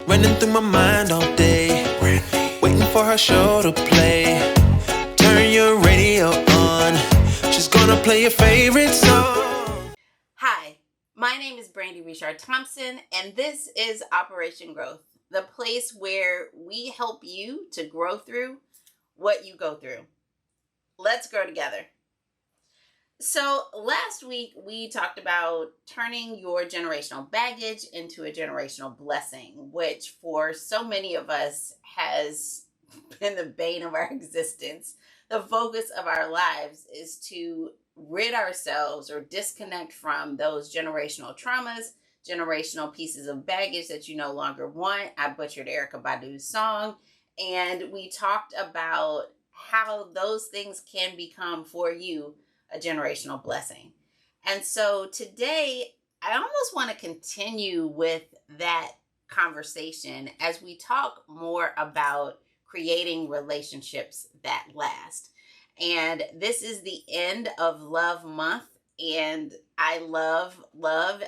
Running through my mind all day, waiting for her show to play. Turn your radio on, she's gonna play your favorite song. Hi, my name is Brandi Richard Thompson, and this is Operation Growth, the place where we help you to grow through what you go through. Let's grow together. So last week we talked about turning your generational baggage into a generational blessing, which for so many of us has been the bane of our existence. The focus of our lives is to rid ourselves or disconnect from those generational traumas, generational pieces of baggage that you no longer want. I butchered Erykah Badu's song, and we talked about how those things can become for you a generational blessing. And so today, I almost want to continue with that conversation as we talk more about creating relationships that last. And this is the end of Love Month, and I love,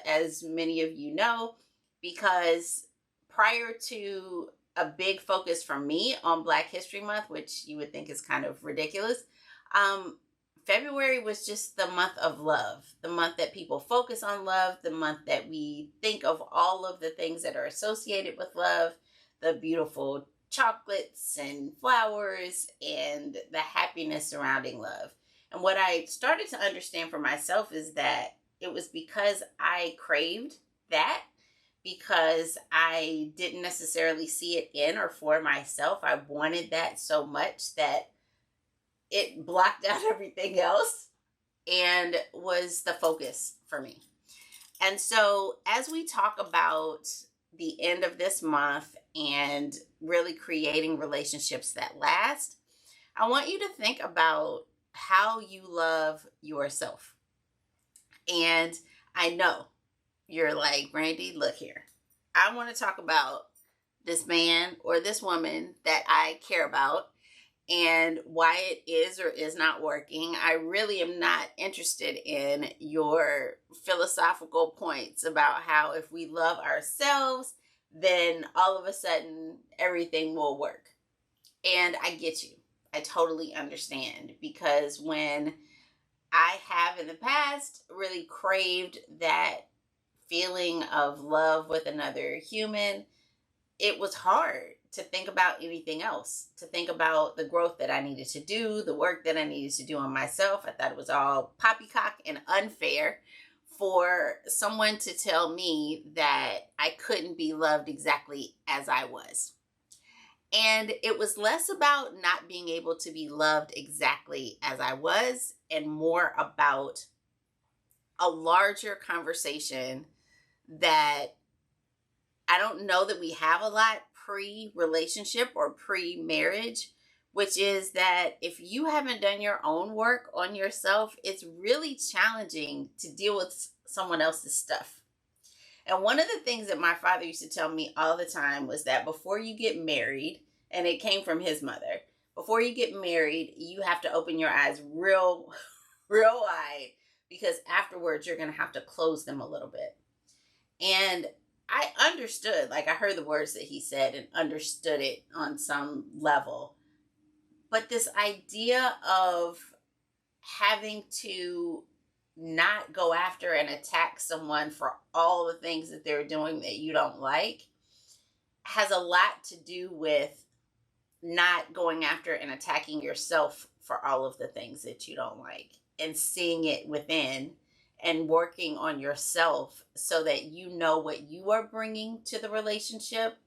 as many of you know, because prior to a big focus from me on Black History Month, which you would think is kind of ridiculous, February was just the month of love, the month that people focus on love, the month that we think of all of the things that are associated with love, the beautiful chocolates and flowers and the happiness surrounding love. And what I started to understand for myself is that it was because I craved that, because I didn't necessarily see it in or for myself. I wanted that so much that it blocked out everything else and was the focus for me. And so as we talk about the end of this month and really creating relationships that last, I want you to think about how you love yourself. And I know you're like, Brandi, look here. I want to talk about this man or this woman that I care about and why it is or is not working. I really am not interested in your philosophical points about how if we love ourselves, then all of a sudden everything will work. And I get you. I totally understand, because when I have in the past really craved that feeling of love with another human, it was hard to think about anything else, to think about the growth that I needed to do, the work that I needed to do on myself. I thought it was all poppycock and unfair for someone to tell me that I couldn't be loved exactly as I was. And it was less about not being able to be loved exactly as I was and more about a larger conversation that I don't know that we have a lot pre-relationship or pre-marriage, which is that if you haven't done your own work on yourself, it's really challenging to deal with someone else's stuff. And one of the things that my father used to tell me all the time was that before you get married, and it came from his mother, before you get married, you have to open your eyes real wide, because afterwards you're going to have to close them a little bit. And I understood, like I heard the words that he said and understood it on some level. But this idea of having to not go after and attack someone for all the things that they're doing that you don't like has a lot to do with not going after and attacking yourself for all of the things that you don't like, and seeing it within and working on yourself so that you know what you are bringing to the relationship.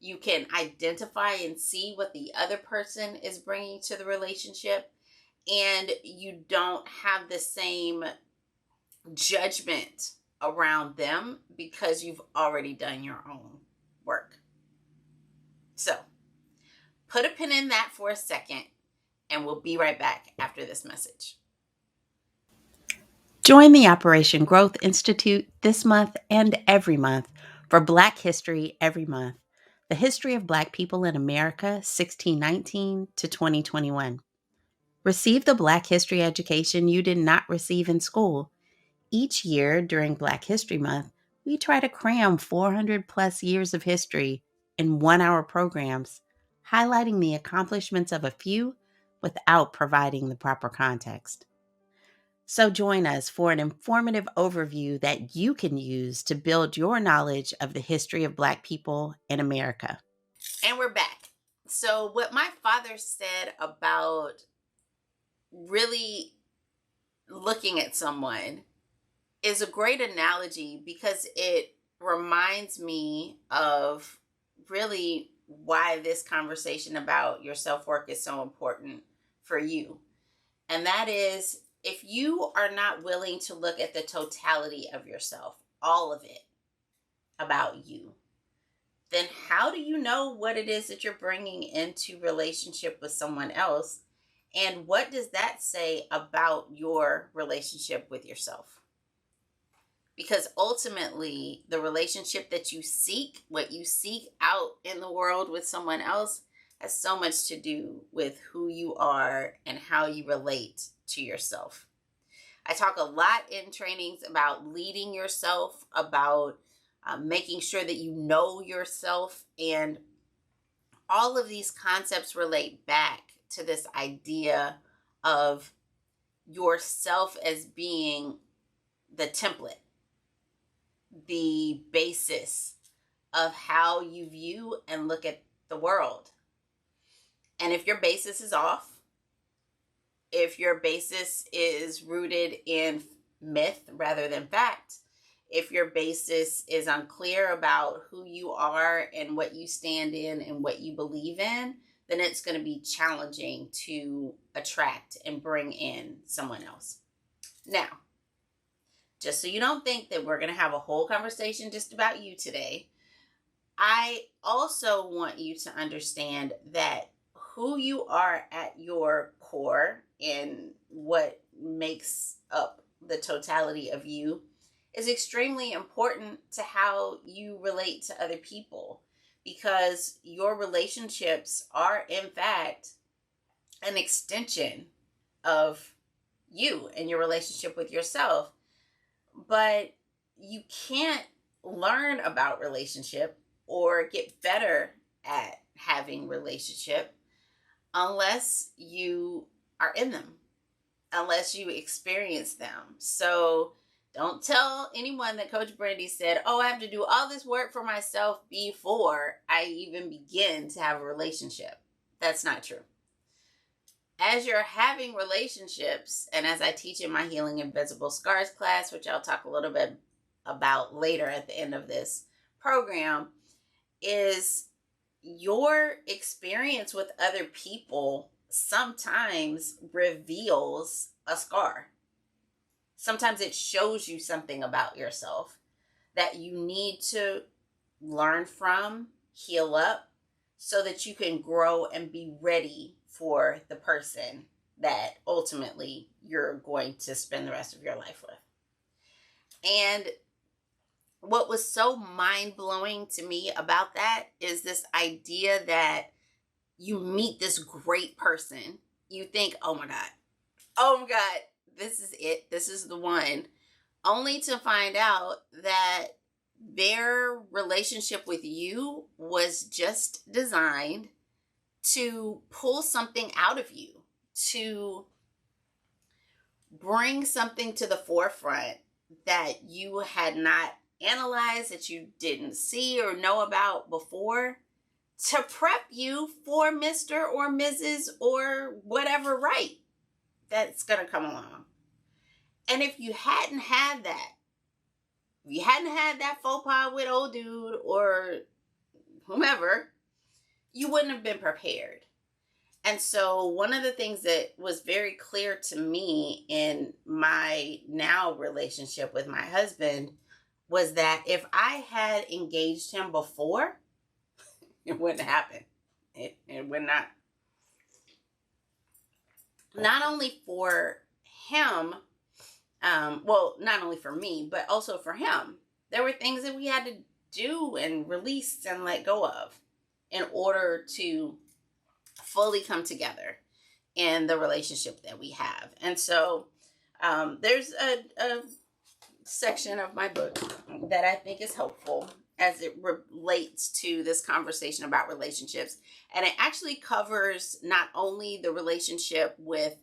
You can identify and see what the other person is bringing to the relationship, and you don't have the same judgment around them because you've already done your own work. So put a pin in that for a second, and we'll be right back after this message. Join the Operation Growth Institute this month and every month for Black History Every Month, the history of Black people in America, 1619 to 2021. Receive the Black history education you did not receive in school. Each year during Black History Month, we try to cram 400 plus years of history in 1-hour programs, highlighting the accomplishments of a few without providing the proper context. So join us for an informative overview that you can use to build your knowledge of the history of Black people in America. And we're back. So what my father said about really looking at someone is a great analogy because it reminds me of really why this conversation about your self-worth is so important for you. And that is, if you are not willing to look at the totality of yourself, all of it about you, then how do you know what it is that you're bringing into relationship with someone else? And what does that say about your relationship with yourself? Because ultimately, the relationship that you seek, what you seek out in the world with someone else, has so much to do with who you are and how you relate to yourself. I talk a lot in trainings about leading yourself, about making sure that you know yourself, and all of these concepts relate back to this idea of yourself as being the template, the basis of how you view and look at the world. And if your basis is off, if your basis is rooted in myth rather than fact, if your basis is unclear about who you are and what you stand in and what you believe in, then it's going to be challenging to attract and bring in someone else. Now, just so you don't think that we're going to have a whole conversation just about you today, I also want you to understand that who you are at your core and what makes up the totality of you is extremely important to how you relate to other people, because your relationships are in fact an extension of you and your relationship with yourself. But you can't learn about relationship or get better at having relationship unless you are in them, unless you experience them. So don't tell anyone that Coach Brandi said, oh, I have to do all this work for myself before I even begin to have a relationship. That's not true. As you're having relationships, and as I teach in my Healing Invisible Scars class, which I'll talk a little bit about later at the end of this program, is your experience with other people sometimes reveals a scar. Sometimes it shows you something about yourself that you need to learn from, heal up, so that you can grow and be ready for the person that ultimately you're going to spend the rest of your life with. And what was so mind-blowing to me about that is this idea that you meet this great person. You think, oh my God, this is it. This is the one. Only to find out that their relationship with you was just designed to pull something out of you, to bring something to the forefront that you had not analyzed, that you didn't see or know about before, to prep you for Mr. or Mrs. or whatever right that's going to come along. And if you hadn't had that, if you hadn't had that faux pas with old dude or whomever, you wouldn't have been prepared. And so one of the things that was very clear to me in my now relationship with my husband was that if I had engaged him before, it wouldn't happen. It would not. Not only for him, not only for me, but also for him. There were things that we had to do and release and let go of in order to fully come together in the relationship that we have. And so there's a section of my book that I think is helpful. as it relates to this conversation about relationships. And it actually covers not only the relationship with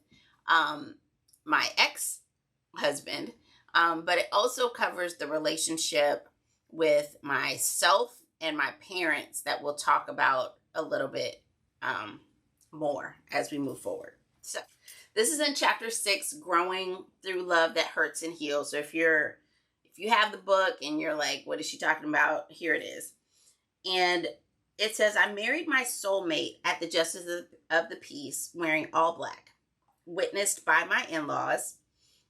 my ex-husband, but it also covers the relationship with myself and my parents that we'll talk about a little bit more as we move forward. So this is in chapter 6, Growing Through Love That Hurts and Heals. So if you have the book and you're like, what is she talking about? Here it is. And it says, I married my soulmate at the Justice of the Peace wearing all black. Witnessed by my in-laws,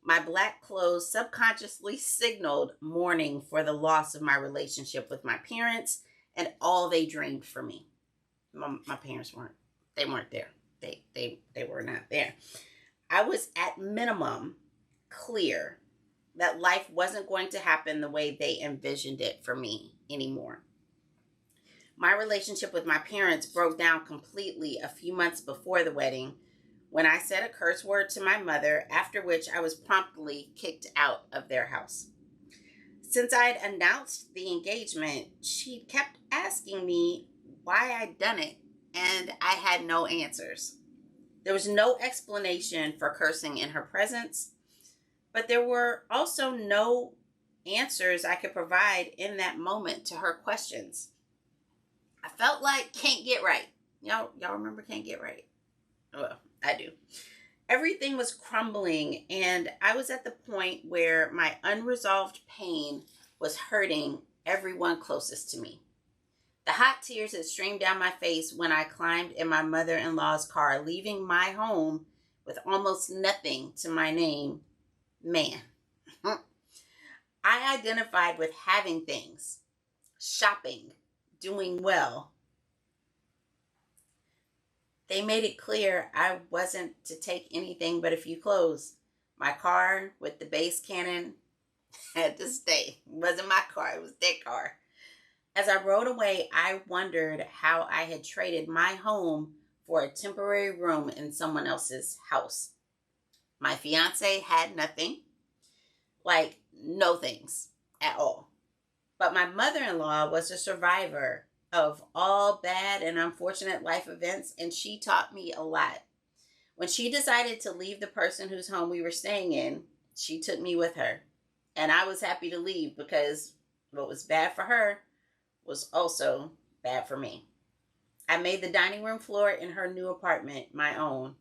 my black clothes subconsciously signaled mourning for the loss of my relationship with my parents and all they dreamed for me. My parents weren't there. They were not there. I was at minimum clear that life wasn't going to happen the way they envisioned it for me anymore. My relationship with my parents broke down completely a few months before the wedding when I said a curse word to my mother, after which I was promptly kicked out of their house. Since I had announced the engagement, she kept asking me why I'd done it, and I had no answers. There was no explanation for cursing in her presence, but there were also no answers I could provide in that moment to her questions. I felt like Can't Get Right. Y'all remember Can't Get Right? Well, I do. Everything was crumbling, and I was at the point where my unresolved pain was hurting everyone closest to me. The hot tears had streamed down my face when I climbed in my mother-in-law's car, leaving my home with almost nothing to my name. Man, I identified with having things, shopping, doing well. They made it clear I wasn't to take anything but a few clothes. My car with the base cannon had to stay. It wasn't my car, it was their car. As I rode away, I wondered how I had traded my home for a temporary room in someone else's house. My fiance had nothing, like no things at all. But my mother-in-law was a survivor of all bad and unfortunate life events, and she taught me a lot. When she decided to leave the person whose home we were staying in, she took me with her. And I was happy to leave because what was bad for her was also bad for me. I made the dining room floor in her new apartment my own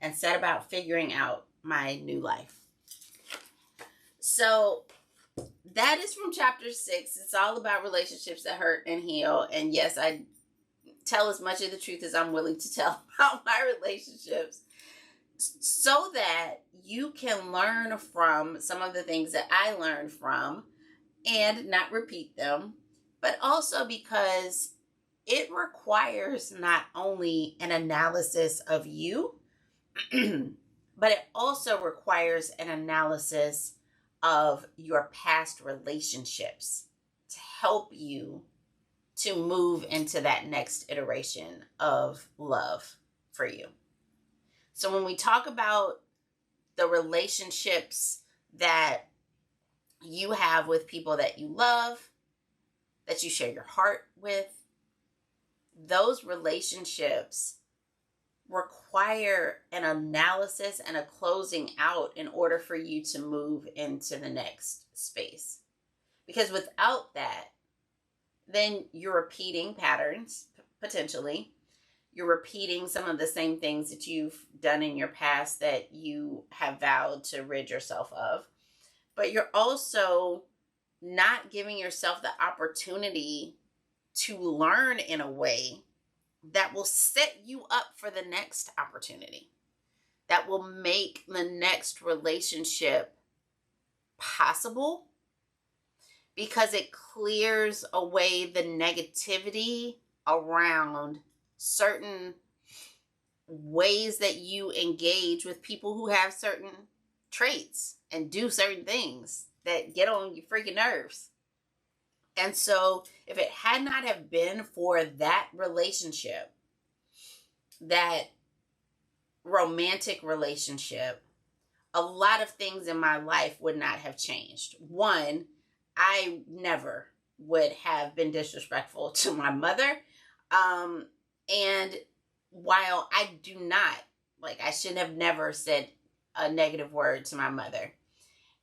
and set about figuring out my new life. So that is from chapter 6. It's all about relationships that hurt and heal. And yes, I tell as much of the truth as I'm willing to tell about my relationships so that you can learn from some of the things that I learned from and not repeat them, but also because it requires not only an analysis of you, but it also requires an analysis of your past relationships to help you to move into that next iteration of love for you. So when we talk about the relationships that you have with people that you love, that you share your heart with, those relationships require an analysis and a closing out in order for you to move into the next space. Because without that, then you're repeating patterns, potentially. You're repeating some of the same things that you've done in your past that you have vowed to rid yourself of. But you're also not giving yourself the opportunity to learn in a way that will set you up for the next opportunity, that will make the next relationship possible, because it clears away the negativity around certain ways that you engage with people who have certain traits and do certain things that get on your freaking nerves. And so if it had not have been for that relationship, that romantic relationship, a lot of things in my life would not have changed. One, I never would have been disrespectful to my mother. And while I do not, like, I should have never said a negative word to my mother.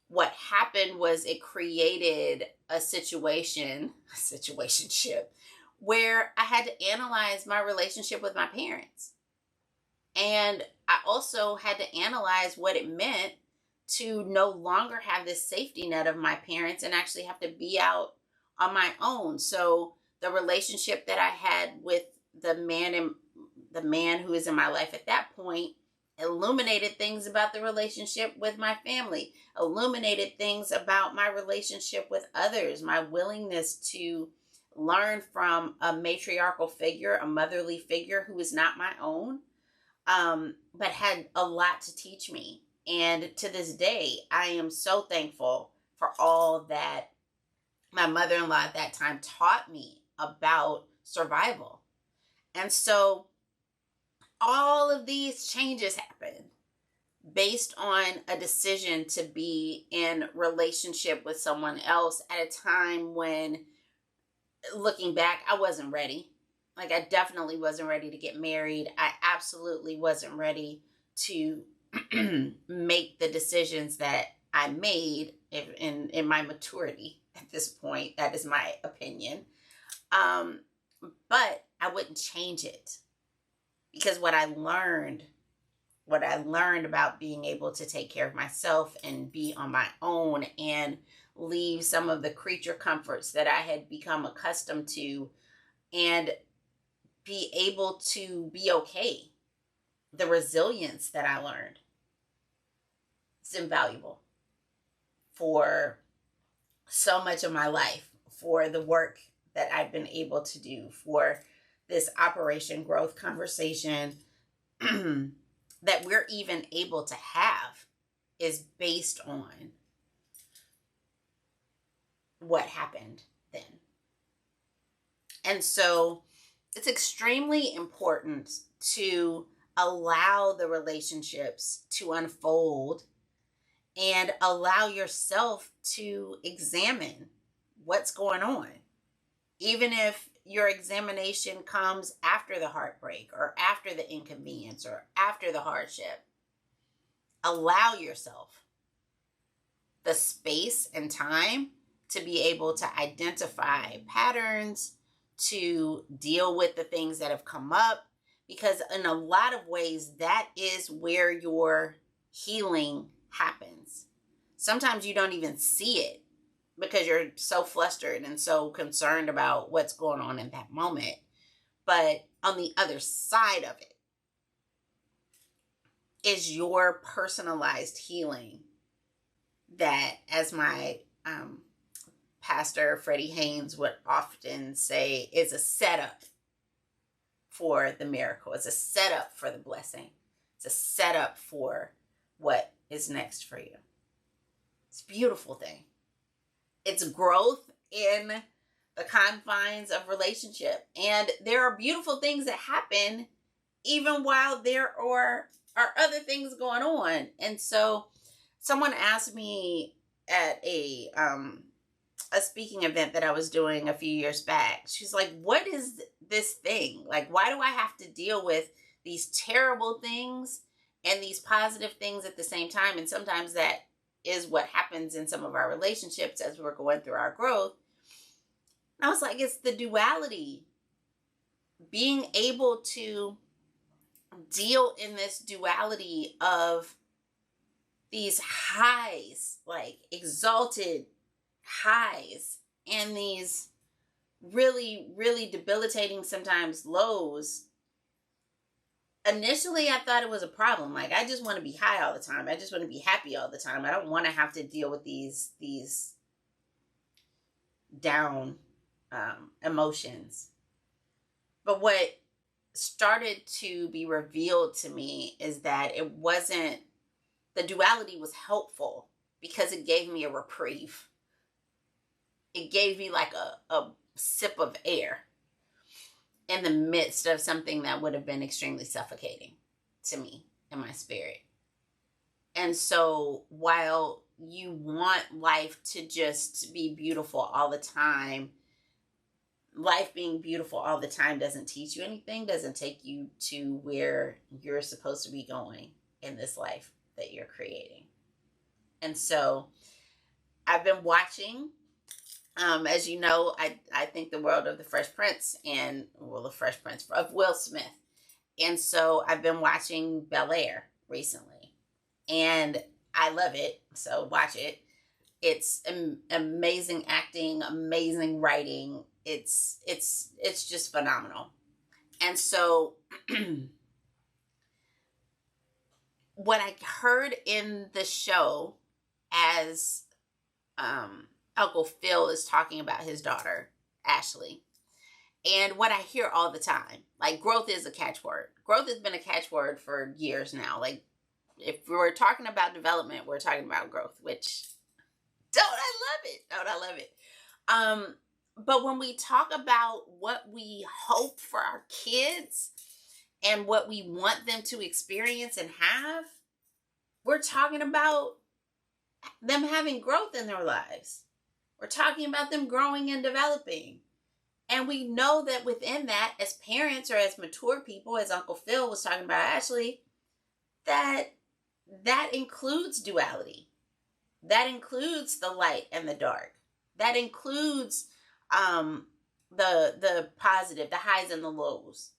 What happened was it created a situationship, where I had to analyze my relationship with my parents. And I also had to analyze what it meant to no longer have this safety net of my parents and actually have to be out on my own. So the relationship that I had with the man who is in my life at that point illuminated things about the relationship with my family, illuminated things about my relationship with others, my willingness to learn from a matriarchal figure, a motherly figure who is not my own, but had a lot to teach me. And to this day, I am so thankful for all that my mother-in-law at that time taught me about survival. And so all of these changes happened based on a decision to be in relationship with someone else at a time when, looking back, I wasn't ready. Like, I definitely wasn't ready to get married. I absolutely wasn't ready to make the decisions that I made in my maturity at this point. That is my opinion. But I wouldn't change it, because what I learned about being able to take care of myself and be on my own and leave some of the creature comforts that I had become accustomed to and be able to be okay. The resilience that I learned is invaluable for so much of my life, for the work that I've been able to do, for this Operation Growth conversation that we're even able to have is based on what happened then. And so it's extremely important to allow the relationships to unfold and allow yourself to examine what's going on. Even if your examination comes after the heartbreak or after the inconvenience or after the hardship, allow yourself the space and time to be able to identify patterns, to deal with the things that have come up, because in a lot of ways, that is where your healing happens. Sometimes you don't even see it because you're so flustered and so concerned about what's going on in that moment. But on the other side of it is your personalized healing that, as my pastor Freddie Haynes would often say, is a setup for the miracle. It's a setup for the blessing. It's a setup for what is next for you. It's a beautiful thing. It's growth in the confines of relationship. And there are beautiful things that happen even while there are other things going on. And so someone asked me at a speaking event that I was doing a few years back. She's like, what is this thing? Like, why do I have to deal with these terrible things and these positive things at the same time? And sometimes that is what happens in some of our relationships as we're going through our growth. And I was like, it's the duality. Being able to deal in this duality of these highs, like exalted highs, and these really, really debilitating sometimes lows. Initially, I thought it was a problem. Like, I just want to be high all the time. I just want to be happy all the time. I don't want to have to deal with these down emotions. But what started to be revealed to me is that it wasn't, the duality was helpful because it gave me a reprieve. It gave me like a sip of air in the midst of something that would have been extremely suffocating to me and my spirit. And so while you want life to just be beautiful all the time, life being beautiful all the time doesn't teach you anything, doesn't take you to where you're supposed to be going in this life that you're creating. And so I've been watching, as you know, I think the world of the Fresh Prince and, well, the Fresh Prince of Will Smith. And so I've been watching Bel-Air recently, and I love it. So watch it. It's amazing acting, amazing writing. It's just phenomenal. And so what I heard in the show as Uncle Phil is talking about his daughter, Ashley, and what I hear all the time, like, growth is a catchword. Growth has been a catchword for years now. Like, if we're talking about development, we're talking about growth, which, don't I love it. But when we talk about what we hope for our kids and what we want them to experience and have, we're talking about them having growth in their lives. We're talking about them growing and developing. And we know that within that, as parents or as mature people, as Uncle Phil was talking about Ashley, that includes duality. That includes the light and the dark. That includes the positive, the highs and the lows.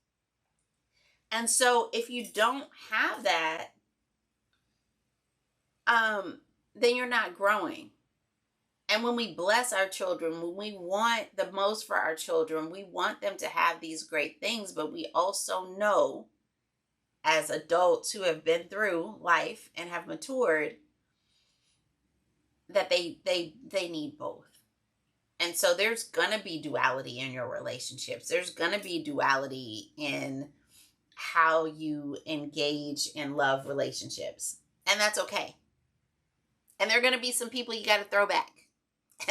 And so if you don't have that, then you're not growing. And when we bless our children, when we want the most for our children, we want them to have these great things, but we also know, as adults who have been through life and have matured, that they need both. And so there's going to be duality in your relationships. There's going to be duality in how you engage in love relationships. And that's okay. And there are going to be some people you got to throw back.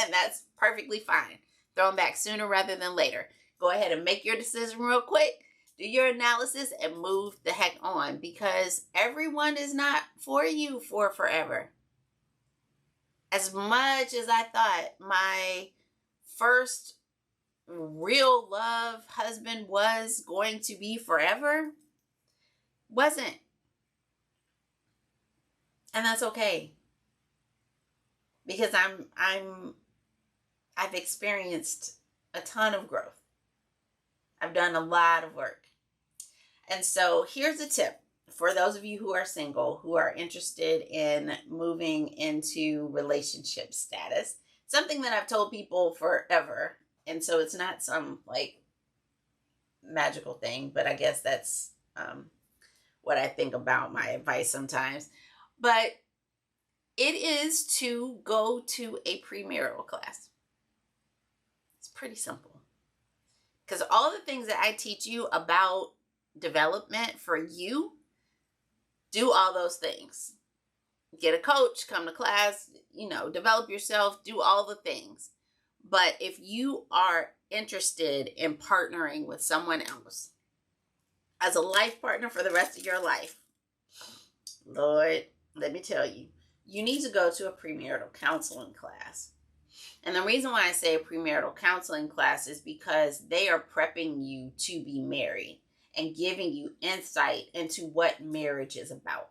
And that's perfectly fine. Throw them back sooner rather than later. Go ahead and make your decision real quick. Do your analysis and move the heck on, because everyone is not for you for forever. As much as I thought my first real love husband was going to be forever, wasn't. And that's okay. Because I've experienced a ton of growth. I've done a lot of work. And so here's a tip for those of you who are single, who are interested in moving into relationship status. Something that I've told people forever. And so it's not some like magical thing, but I guess that's what I think about my advice sometimes. But it is to go to a premarital class. It's pretty simple. Because all the things that I teach you about development for you, do all those things. Get a coach, come to class, develop yourself, do all the things. But if you are interested in partnering with someone else as a life partner for the rest of your life, Lord, let me tell you, you need to go to a premarital counseling class. And the reason why I say a premarital counseling class is because they are prepping you to be married and giving you insight into what marriage is about.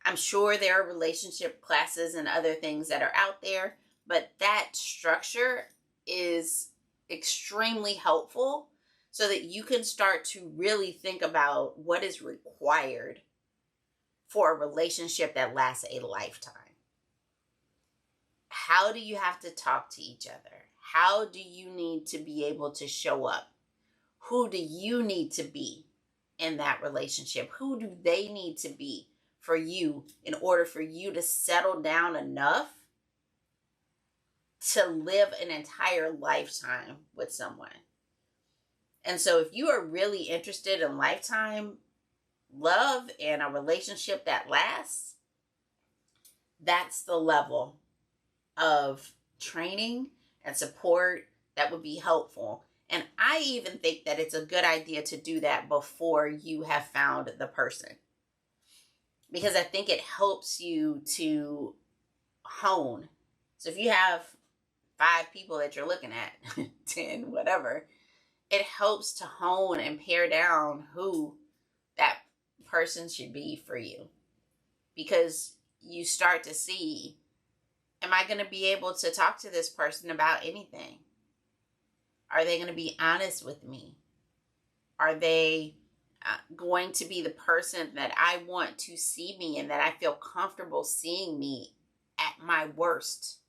I'm sure there are relationship classes and other things that are out there, but that structure is extremely helpful so that you can start to really think about what is required for a relationship that lasts a lifetime. How do you have to talk to each other? How do you need to be able to show up? Who do you need to be in that relationship? Who do they need to be for you in order for you to settle down enough to live an entire lifetime with someone? And so if you are really interested in lifetime love and a relationship that lasts, that's the level of training and support that would be helpful. And I even think that it's a good idea to do that before you have found the person, because I think it helps you to hone. So if you have 5 people that you're looking at, 10, whatever. It helps to hone and pare down who that person should be for you. Because you start to see, am I going to be able to talk to this person about anything? Are they going to be honest with me? Are they going to be the person that I want to see me and that I feel comfortable seeing me at my worst?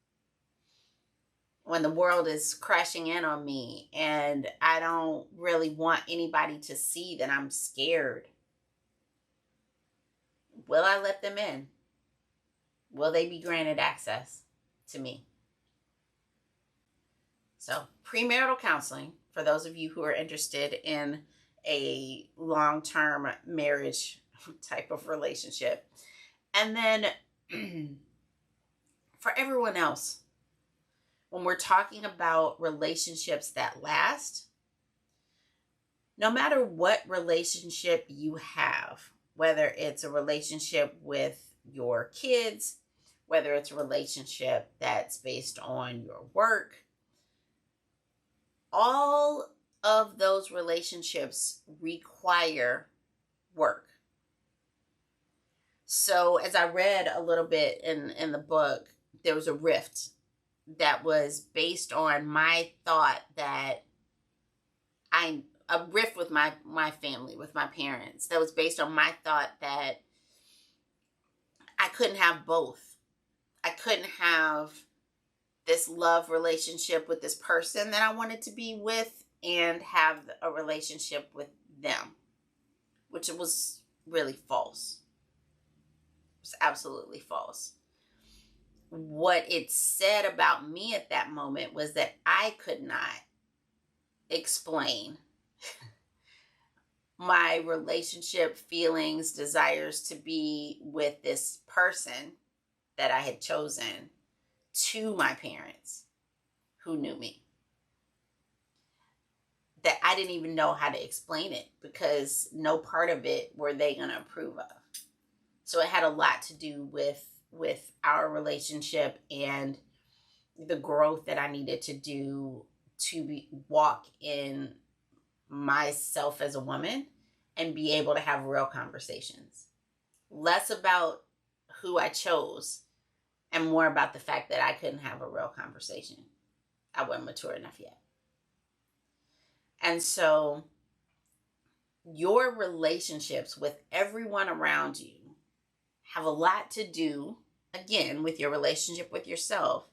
When the world is crashing in on me and I don't really want anybody to see that I'm scared. Will I let them in? Will they be granted access to me? So, premarital counseling, for those of you who are interested in a long-term marriage type of relationship. And then for everyone else, when we're talking about relationships that last, no matter what relationship you have, whether it's a relationship with your kids, whether it's a relationship that's based on your work, all of those relationships require work. So as I read a little bit in the book, there was a rift that was based on my thought that a rift with my family, with my parents, that was based on my thought that I couldn't have both. I couldn't have this love relationship with this person that I wanted to be with and have a relationship with them, which was really false. It was absolutely false. What it said about me at that moment was that I could not explain my relationship, feelings, desires to be with this person that I had chosen to my parents who knew me. That I didn't even know how to explain it because no part of it were they going to approve of. So it had a lot to do with our relationship and the growth that I needed to do to walk in myself as a woman and be able to have real conversations. Less about who I chose and more about the fact that I couldn't have a real conversation. I wasn't mature enough yet. And so your relationships with everyone around you have a lot to do, again, with your relationship with yourself.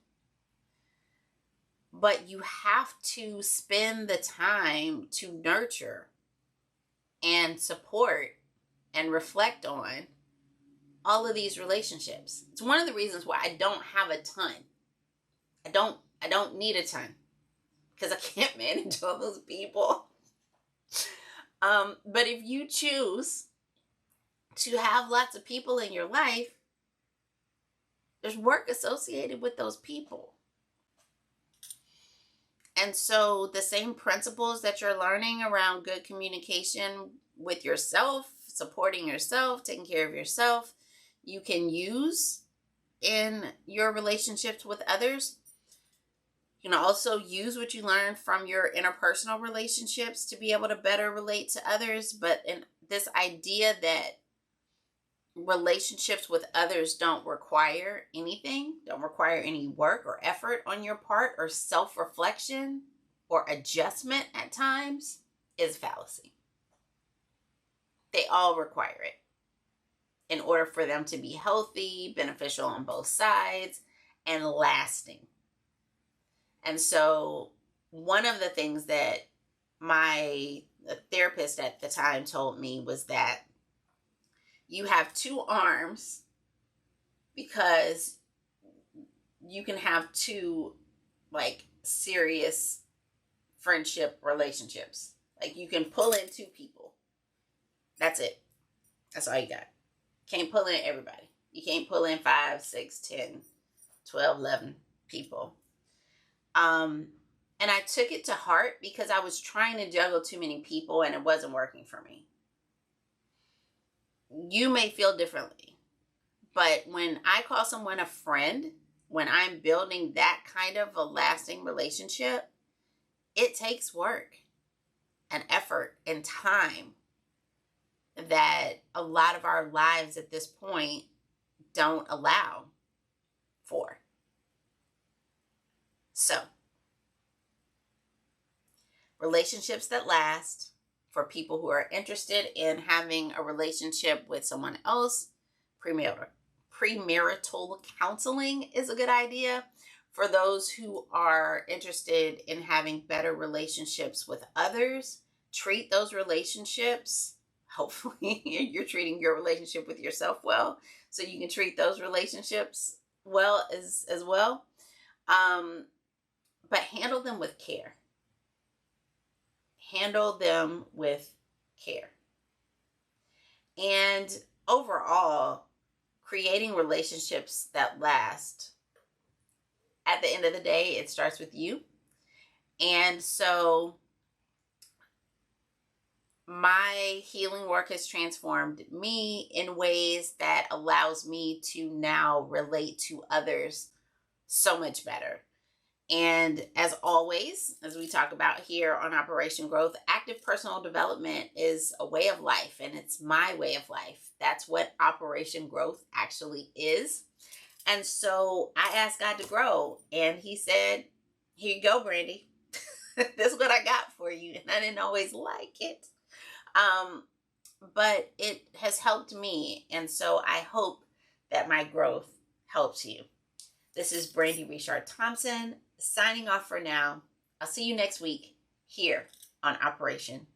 But you have to spend the time to nurture and support and reflect on all of these relationships. It's one of the reasons why I don't have a ton. I don't need a ton because I can't manage all those people. But if you choose to have lots of people in your life, there's work associated with those people. And so the same principles that you're learning around good communication with yourself, supporting yourself, taking care of yourself, you can use in your relationships with others. You can also use what you learn from your interpersonal relationships to be able to better relate to others. But in this idea that relationships with others don't require anything, don't require any work or effort on your part or self-reflection or adjustment at times, is fallacy. They all require it in order for them to be healthy, beneficial on both sides, and lasting. And so one of the things that my therapist at the time told me was that you have 2 arms because you can have 2 like serious friendship relationships. Like you can pull in 2 people. That's it. That's all you got. Can't pull in everybody. You can't pull in 5, 6, 10, 12, 11 people. And I took it to heart because I was trying to juggle too many people and it wasn't working for me. You may feel differently, but when I call someone a friend, when I'm building that kind of a lasting relationship, it takes work and effort and time that a lot of our lives at this point don't allow for. So, relationships that last, for people who are interested in having a relationship with someone else, premarital counseling is a good idea. For those who are interested in having better relationships with others, treat those relationships. Hopefully you're treating your relationship with yourself well, so you can treat those relationships well as well. But handle them with care. Handle them with care. And overall, creating relationships that last, at the end of the day, it starts with you. And so my healing work has transformed me in ways that allows me to now relate to others so much better. And as always, as we talk about here on Operation Growth, active personal development is a way of life, and it's my way of life. That's what Operation Growth actually is. And so I asked God to grow, and he said, here you go, Brandi. This is what I got for you. And I didn't always like it. But it has helped me. And so I hope that my growth helps you. This is Brandi Richard Thompson signing off for now. I'll see you next week here on Operation